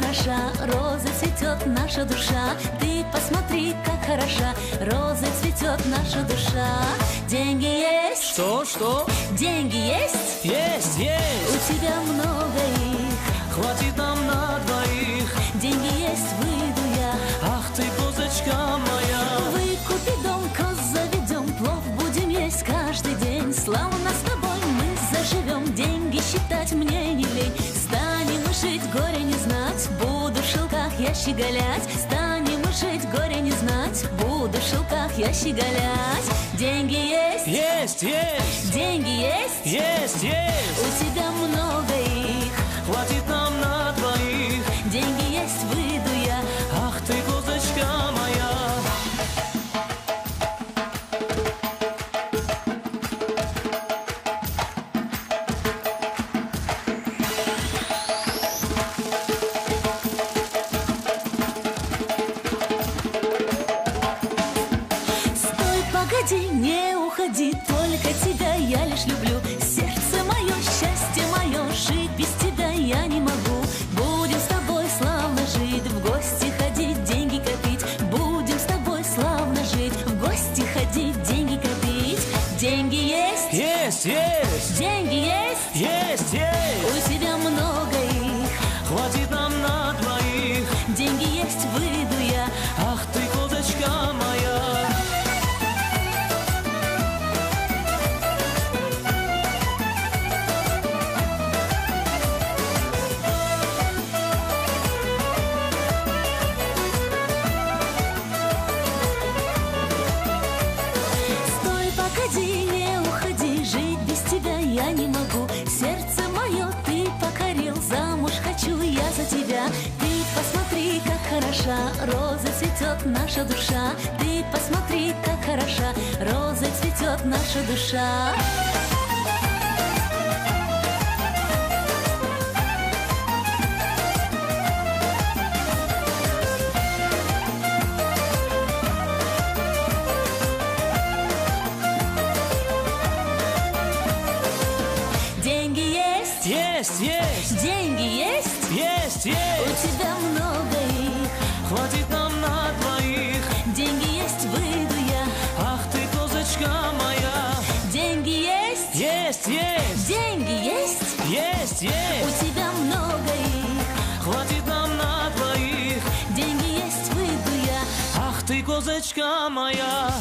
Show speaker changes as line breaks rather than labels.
хороша, роза цветет наша душа. Ты посмотри, как хороша, роза цветет наша душа. Деньги есть?
Что?
Деньги есть?
Есть.
У тебя много их,
Хватит нам на двоих.
деньги есть, выйду я.
Ах ты, козочка моя.
Выкупи дом, коз заведем, плов будем есть каждый день. Славно с тобой мы заживем, деньги считать мне не лень. Станем мы жить, горе не знать, буду в шелках я щеголять. Станем мы жить, горе не знать, буду в шелках я щеголять. Деньги есть?
Есть.
Деньги есть?
Есть.
У тебя много их,
Хватит нам на двоих.
деньги есть, выйду я.
Ах ты, козочка моя.
Стой, погоди, не уходи, только тебя я лишь люблю. Сердце мое, счастье мое, жить без тебя я не могу. Будем с тобой славно жить, в гости ходить, деньги копить. Будем с тобой славно жить, в гости ходить, деньги копить. Деньги есть?
Есть.
Деньги есть?
Есть.
У тебя много их,
Хватит нам на двоих.
деньги есть, выйду я.
Ах ты, козочка моя.
Стой, погоди, не уходи, жить без тебя я не могу. Сердце мое ты покорил, замуж хочу я за тебя. Ты посмотри, как хороша, роза цветет наша душа. Ты посмотри, как хороша, роза цветет наша душа. Деньги есть?
Есть.
Деньги есть?
Есть.
У тебя много их,
Хватит нам на двоих.
деньги есть, выйду я.
Ах ты, козочка моя.
Деньги есть?
Есть.
Деньги есть?
Есть.
У тебя много их,
Хватит нам на двоих.
деньги есть, выйду я.
Ах ты, козочка моя.